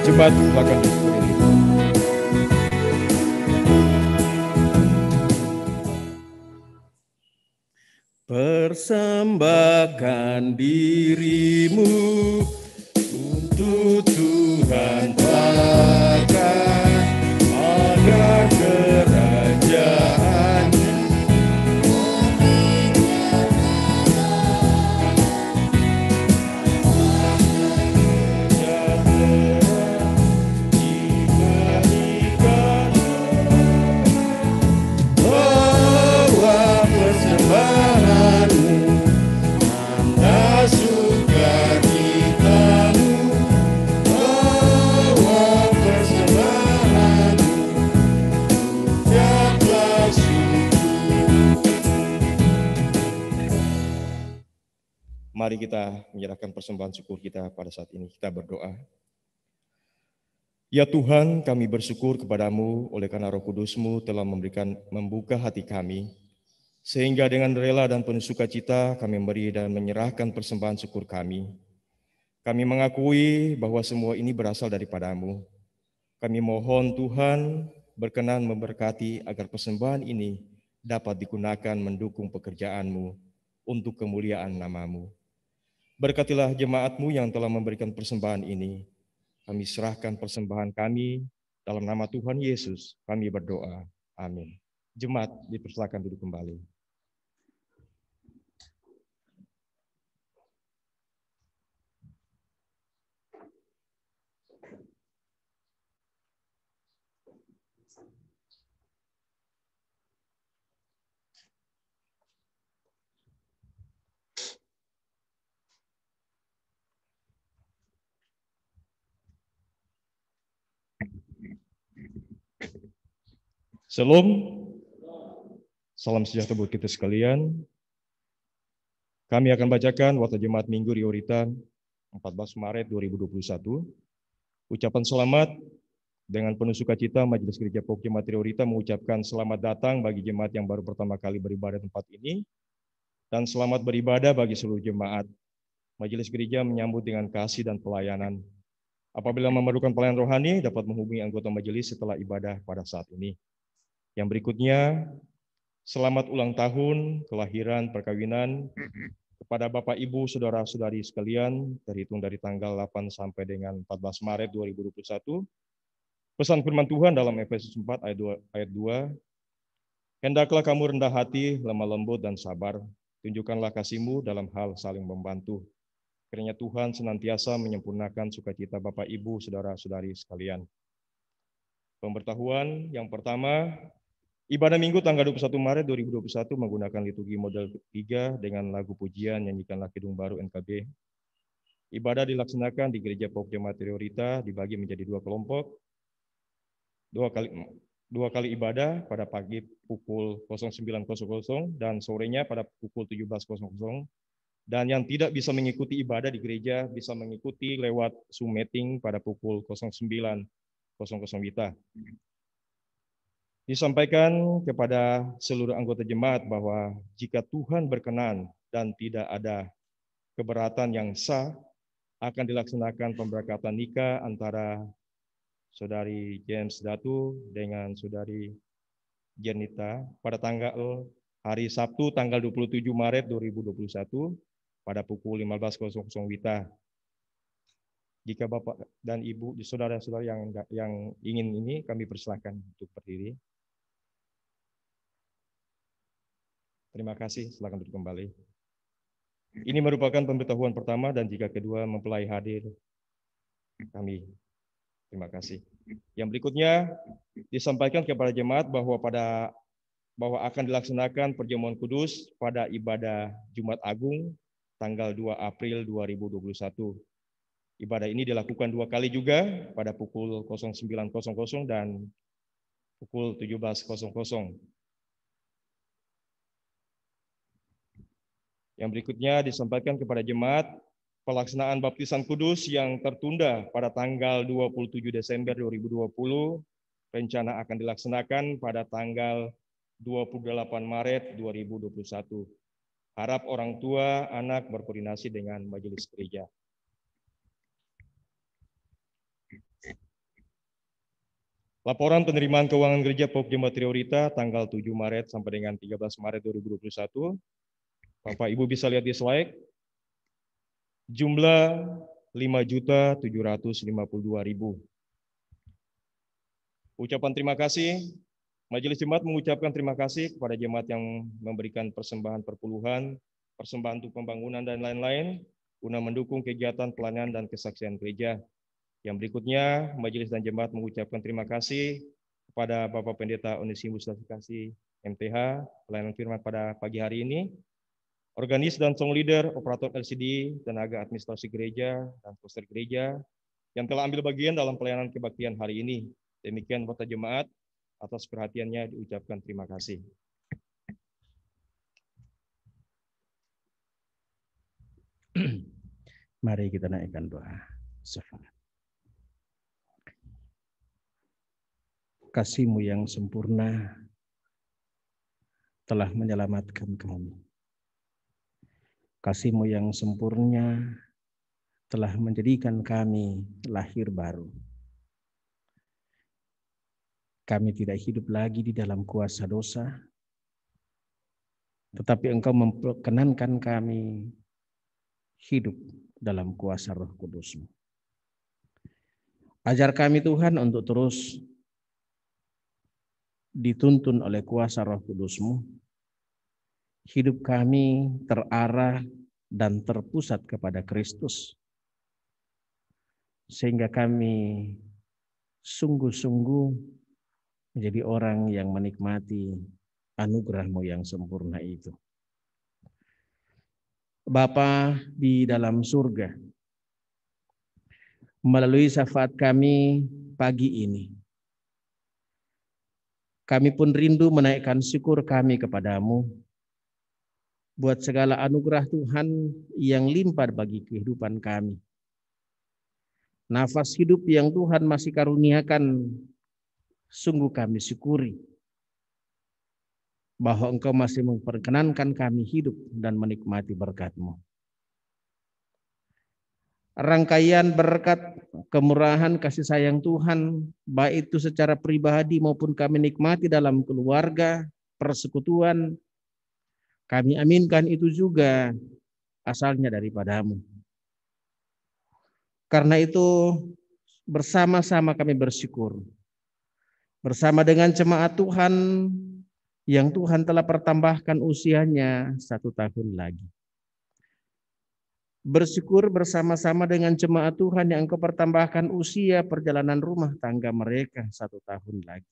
Jemaat silakan berdiri. Persembahkan dirimu untuk Tuhan Bapa, agar kerajaan-Nya diberikan. Bawa persembahanmu, tanda sukacitamu, bawa persembahanmu, ucaplah syukur. Mari kita menyerahkan persembahan syukur kita pada saat ini. Kita berdoa. Ya Tuhan, kami bersyukur kepadamu oleh karena Roh Kudus-Mu telah membuka hati kami, sehingga dengan rela dan penuh sukacita kami memberi dan menyerahkan persembahan syukur kami. Kami mengakui bahwa semua ini berasal daripadamu. Kami mohon Tuhan berkenan memberkati agar persembahan ini dapat digunakan mendukung pekerjaan-Mu untuk kemuliaan nama-Mu. Berkatilah jemaat-Mu yang telah memberikan persembahan ini. Kami serahkan persembahan kami dalam nama Tuhan Yesus. Kami berdoa. Amin. Jemaat dipersilakan duduk kembali. Shalom, salam sejahtera buat kita sekalian. Kami akan bacakan Warta Jemaat Minggu Riorita 14 Maret 2021. Ucapan selamat dengan penuh sukacita Majelis Gereja Pok Jemaat Riorita mengucapkan selamat datang bagi jemaat yang baru pertama kali beribadah di tempat ini, dan selamat beribadah bagi seluruh jemaat. Majelis Gereja menyambut dengan kasih dan pelayanan. Apabila memerlukan pelayanan rohani, dapat menghubungi anggota majelis setelah ibadah pada saat ini. Yang berikutnya, selamat ulang tahun, kelahiran, perkawinan kepada Bapak, Ibu, Saudara-saudari sekalian, terhitung dari tanggal 8 sampai dengan 14 Maret 2021. Pesan firman Tuhan dalam Efesus 4 ayat 2, hendaklah kamu rendah hati, lemah lembut, dan sabar. Tunjukkanlah kasih-Mu dalam hal saling membantu. Kiranya Tuhan senantiasa menyempurnakan sukacita Bapak, Ibu, Saudara-saudari sekalian. Pemberitahuan yang pertama, Ibadah Minggu tanggal 21 Maret 2021 menggunakan liturgi model ketiga dengan lagu pujian Nyanyikanlah Kidung Baru NKB. Ibadah dilaksanakan di Gereja Pop Jemaat Triorita dibagi menjadi dua kelompok. Dua kali ibadah pada pagi pukul 09.00 dan sorenya pada pukul 17.00. Dan yang tidak bisa mengikuti ibadah di gereja bisa mengikuti lewat Zoom meeting pada pukul 09.00 WITA. Disampaikan kepada seluruh anggota jemaat bahwa jika Tuhan berkenan dan tidak ada keberatan yang sah, akan dilaksanakan pemberkatan nikah antara Saudari James Datu dengan Saudari Janita pada tanggal hari Sabtu tanggal 27 Maret 2021 pada pukul 15.00 WITA. Jika Bapak dan Ibu, saudara-saudara yang ingin ini, kami persilakan untuk berdiri. Terima kasih, silakan duduk kembali. Ini merupakan pemberitahuan pertama dan jika kedua mempelai hadir, kami terima kasih. Yang berikutnya disampaikan kepada jemaat bahwa akan dilaksanakan perjamuan kudus pada ibadah Jumat Agung tanggal 2 April 2021. Ibadah ini dilakukan dua kali juga pada pukul 09.00 dan pukul 17.00. Yang berikutnya disampaikan kepada jemaat pelaksanaan baptisan kudus yang tertunda pada tanggal 27 Desember 2020 rencana akan dilaksanakan pada tanggal 28 Maret 2021. Harap orang tua anak berkoordinasi dengan majelis gereja. Laporan penerimaan keuangan gereja Pop Jemaat Triorita tanggal 7 Maret sampai dengan 13 Maret 2021. Bapak Ibu bisa lihat di slide. Jumlah 5.752.000. Ucapan terima kasih. Majelis Jemaat mengucapkan terima kasih kepada jemaat yang memberikan persembahan perpuluhan, persembahan untuk pembangunan dan lain-lain guna mendukung kegiatan pelayanan dan kesaksian gereja. Yang berikutnya, majelis dan jemaat mengucapkan terima kasih kepada Bapak Pendeta Onesimus Kasih MTH pelayanan firman pada pagi hari ini, organis dan song leader, operator LCD, tenaga administrasi gereja dan poster gereja yang telah ambil bagian dalam pelayanan kebaktian hari ini. Demikian Bapak Jemaat. Atas perhatiannya diucapkan terima kasih. Mari kita naikkan doa syafaat. Kasih-Mu yang sempurna telah menyelamatkan kami. Kasih-Mu yang sempurna telah menjadikan kami lahir baru. Kami tidak hidup lagi di dalam kuasa dosa, tetapi Engkau memperkenankan kami hidup dalam kuasa Roh Kudus-Mu. Ajar kami Tuhan untuk terus dituntun oleh kuasa Roh Kudus-Mu. Hidup kami terarah dan terpusat kepada Kristus, sehingga kami sungguh-sungguh menjadi orang yang menikmati anugerah-Mu yang sempurna itu. Bapa di dalam surga, melalui syafaat kami pagi ini, kami pun rindu menaikkan syukur kami kepadamu buat segala anugerah Tuhan yang limpah bagi kehidupan kami. Nafas hidup yang Tuhan masih karuniakan, sungguh kami syukuri bahwa Engkau masih memperkenankan kami hidup dan menikmati berkat-Mu. Rangkaian berkat, kemurahan, kasih sayang Tuhan, baik itu secara pribadi maupun kami nikmati dalam keluarga, persekutuan, kami aminkan itu juga asalnya daripada-Mu. Karena itu bersama-sama kami bersyukur. Bersama dengan jemaat Tuhan yang Tuhan telah pertambahkan usianya 1 tahun lagi. Bersyukur bersama-sama dengan jemaat Tuhan yang Engkau pertambahkan usia perjalanan rumah tangga mereka 1 tahun lagi.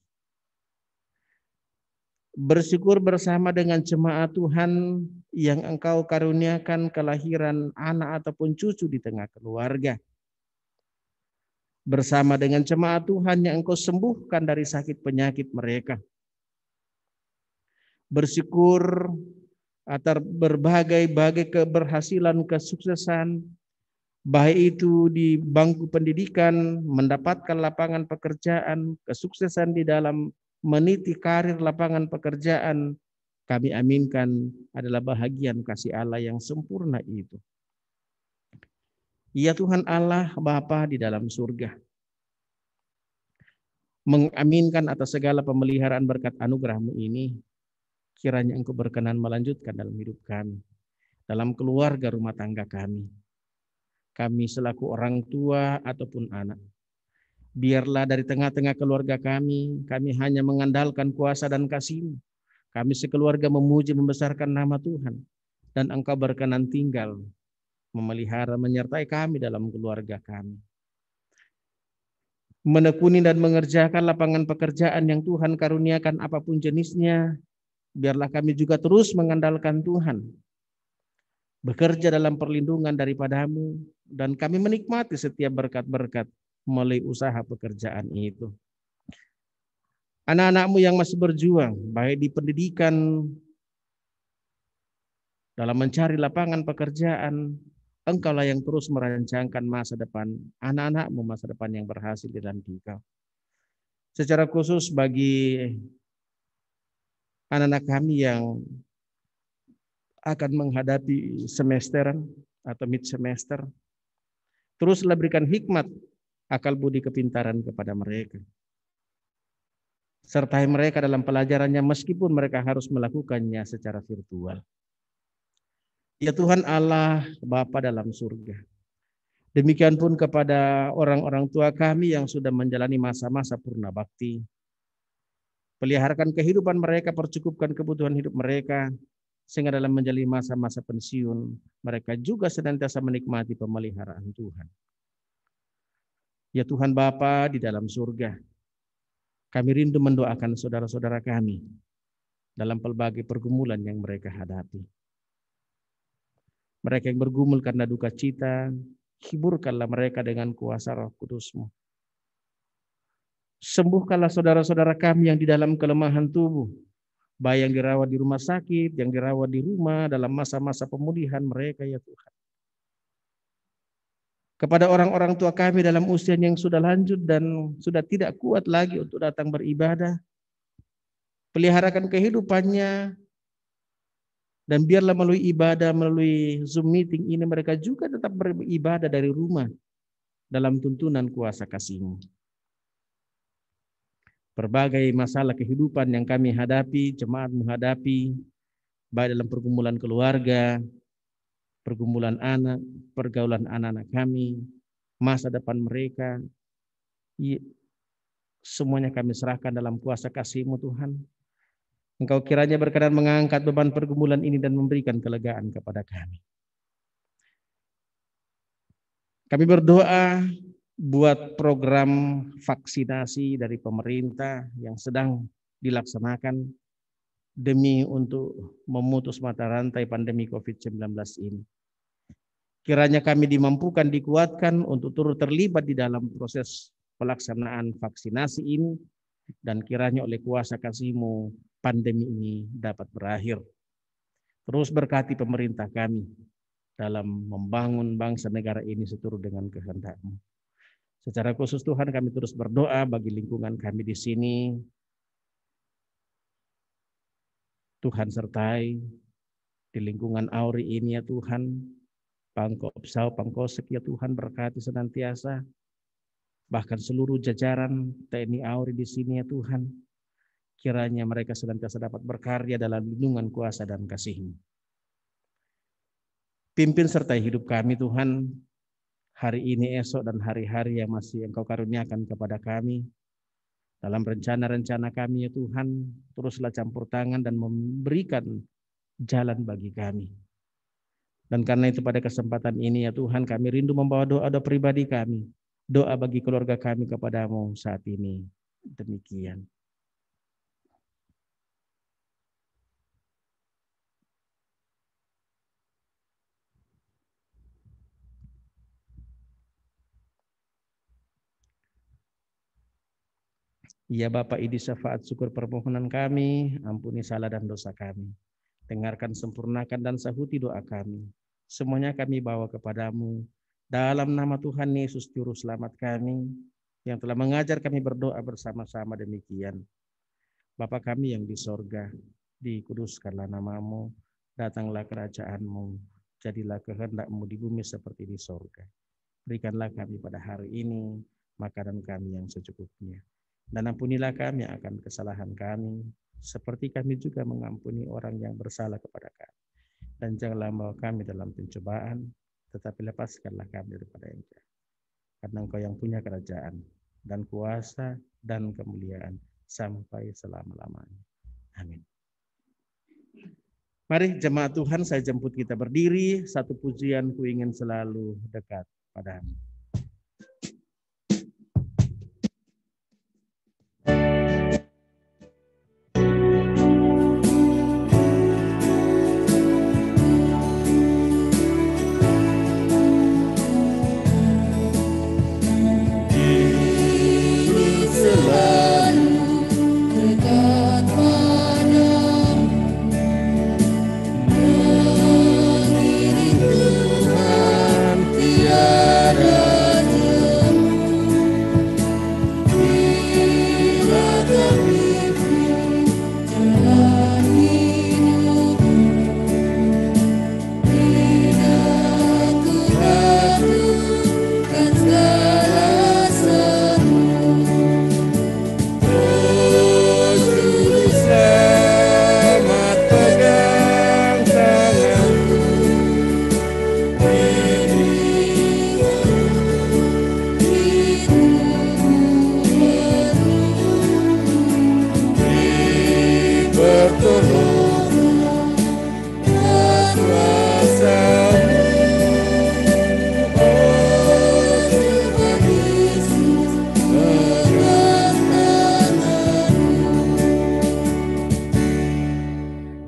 Bersyukur bersama dengan jemaat Tuhan yang Engkau karuniakan kelahiran anak ataupun cucu di tengah keluarga. Bersama dengan jemaat Tuhan yang Engkau sembuhkan dari sakit penyakit mereka. Bersyukur atas berbagai keberhasilan, kesuksesan, baik itu di bangku pendidikan, mendapatkan lapangan pekerjaan, kesuksesan di dalam meniti karir lapangan pekerjaan, kami aminkan adalah bahagian kasih Allah yang sempurna itu. Ya Tuhan Allah Bapa di dalam surga, mengaminkan atas segala pemeliharaan berkat anugerah-Mu ini, kiranya Engkau berkenan melanjutkan dalam hidup kami, dalam keluarga rumah tangga kami. Kami selaku orang tua ataupun anak, biarlah dari tengah-tengah keluarga kami hanya mengandalkan kuasa dan kasih-Mu. Kami sekeluarga memuji membesarkan nama Tuhan, dan Engkau berkenan tinggal, memelihara, menyertai kami dalam keluarga kami. Menekuni dan mengerjakan lapangan pekerjaan yang Tuhan karuniakan apapun jenisnya, biarlah kami juga terus mengandalkan Tuhan, bekerja dalam perlindungan daripada-Mu, dan kami menikmati setiap berkat-berkat melalui usaha pekerjaan itu. Anak-anak-Mu yang masih berjuang, baik di pendidikan, dalam mencari lapangan pekerjaan, Engkaulah yang terus merancangkan masa depan anak-anak-Mu, masa depan yang berhasil di dalam Engkau. Secara khusus bagi anak-anak kami yang akan menghadapi semester atau mid semester, teruslah berikan hikmat, akal budi kepintaran kepada mereka. Sertai mereka dalam pelajarannya meskipun mereka harus melakukannya secara virtual. Ya Tuhan Allah Bapa dalam surga, demikian pun kepada orang-orang tua kami yang sudah menjalani masa-masa purna bakti. Peliharakan kehidupan mereka, percukupkan kebutuhan hidup mereka, sehingga dalam menjalani masa-masa pensiun, mereka juga senantiasa menikmati pemeliharaan Tuhan. Ya Tuhan Bapa di dalam surga, kami rindu mendoakan saudara-saudara kami dalam pelbagai pergumulan yang mereka hadapi. Mereka yang bergumul karena duka cita, hiburkanlah mereka dengan kuasa Roh Kudus-Mu. Sembuhkanlah saudara-saudara kami yang di dalam kelemahan tubuh, baik yang dirawat di rumah sakit, yang dirawat di rumah dalam masa-masa pemulihan mereka, ya Tuhan. Kepada orang-orang tua kami dalam usia yang sudah lanjut dan sudah tidak kuat lagi untuk datang beribadah, peliharakan kehidupannya, dan biarlah melalui ibadah, melalui Zoom meeting ini mereka juga tetap beribadah dari rumah dalam tuntunan kuasa kasih-Mu. Berbagai masalah kehidupan yang kami hadapi, jemaat menghadapi, baik dalam pergumulan keluarga, pergumulan anak, pergaulan anak-anak kami, masa depan mereka, semuanya kami serahkan dalam kuasa kasih-Mu Tuhan. Engkau kiranya berkenan mengangkat beban pergumulan ini dan memberikan kelegaan kepada kami. Kami berdoa buat program vaksinasi dari pemerintah yang sedang dilaksanakan demi untuk memutus mata rantai pandemi COVID-19 ini. Kiranya kami dimampukan, dikuatkan untuk turut terlibat di dalam proses pelaksanaan vaksinasi ini, dan kiranya oleh kuasa kasih-Mu pandemi ini dapat berakhir. Terus berkati pemerintah kami dalam membangun bangsa negara ini seturut dengan kehendak-Mu. Secara khusus Tuhan kami terus berdoa bagi lingkungan kami di sini. Tuhan sertai di lingkungan Auri ini ya Tuhan. Pangkopsau, Pangkosek ya Tuhan, berkati senantiasa. Bahkan seluruh jajaran TNI Auri di sini ya Tuhan. Kiranya mereka senantiasa dapat berkarya dalam lindungan kuasa dan kasih-Mu. Pimpin sertai hidup kami Tuhan, hari ini, esok, dan hari-hari yang masih Engkau karuniakan kepada kami. Dalam rencana-rencana kami ya Tuhan, teruslah campur tangan dan memberikan jalan bagi kami. Dan karena itu pada kesempatan ini ya Tuhan, kami rindu membawa doa-doa pribadi kami, doa bagi keluarga kami kepada-Mu saat ini. Demikian. Ya Bapa, idi syafaat syukur permohonan kami, ampuni salah dan dosa kami. Dengarkan, sempurnakan, dan sahuti doa kami. Semuanya kami bawa kepadamu. Dalam nama Tuhan Yesus Juru Selamat kami, yang telah mengajar kami berdoa bersama-sama demikian. Bapa kami yang di sorga, dikuduskanlah namamu, datanglah kerajaanmu, jadilah kehendak-mu di bumi seperti di sorga. Berikanlah kami pada hari ini makanan kami yang secukupnya. Dan ampunilah kami akan kesalahan kami, seperti kami juga mengampuni orang yang bersalah kepada kami. Dan janganlah membawa kami dalam pencobaan, tetapi lepaskanlah kami daripada yang jahat. Karena Engkau yang punya kerajaan, dan kuasa, dan kemuliaan, sampai selama-lamanya. Amin. Mari jemaat Tuhan, saya jemput kita berdiri. Satu pujian ku ingin selalu dekat padamu.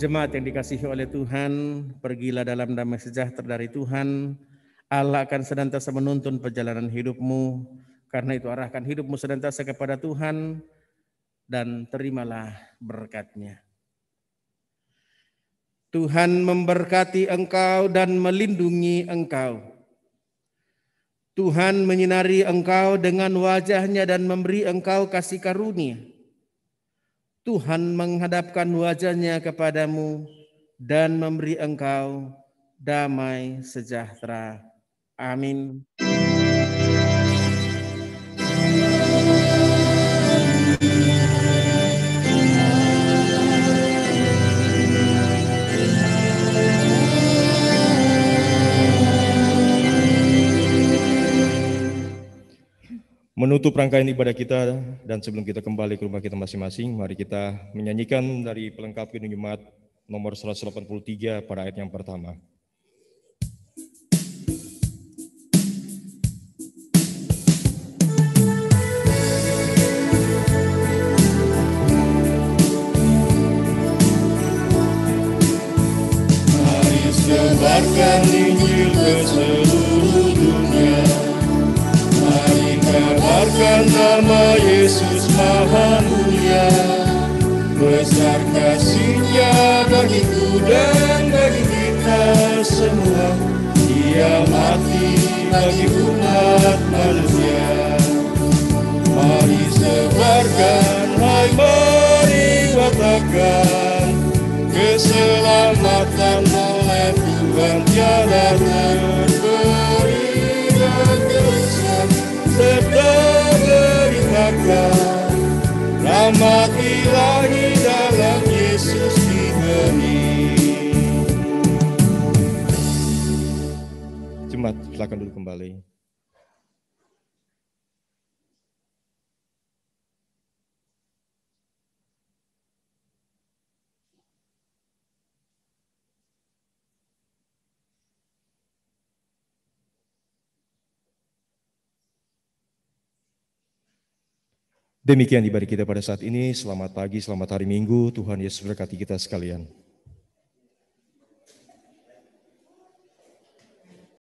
Jemaat yang dikasihi oleh Tuhan, pergilah dalam damai sejahtera dari Tuhan. Allah akan senantiasa menuntun perjalanan hidupmu. Karena itu arahkan hidupmu senantiasa kepada Tuhan dan terimalah berkat-Nya. Tuhan memberkati engkau dan melindungi engkau. Tuhan menyinari engkau dengan wajah-Nya dan memberi engkau kasih karunia. Tuhan menghadapkan wajah-Nya kepadamu dan memberi engkau damai sejahtera. Amin. Menutup rangkaian ibadah kita dan sebelum kita kembali ke rumah kita masing-masing, mari kita menyanyikan dari pelengkap Kidung Jemaat nomor 183 pada ayat yang pertama. Mari sebarkan Injil ke seluruh dunia. Mari kabarkan nama Yesus Maha Mulia. Besar kasih-Nya bagiku dan bagi kita semua. Dia mati bagi umat manusia. Mari sebarkan, hai mari katakan, keselamatan oleh Tuhan tiada terberi dan teruskan serta beritakan rahmat ilahi dalam Yesus diberi. Jemaat, silakan duduk kembali. Demikian ibadah kita pada saat ini. Selamat pagi, selamat hari Minggu. Tuhan Yesus berkati kita sekalian.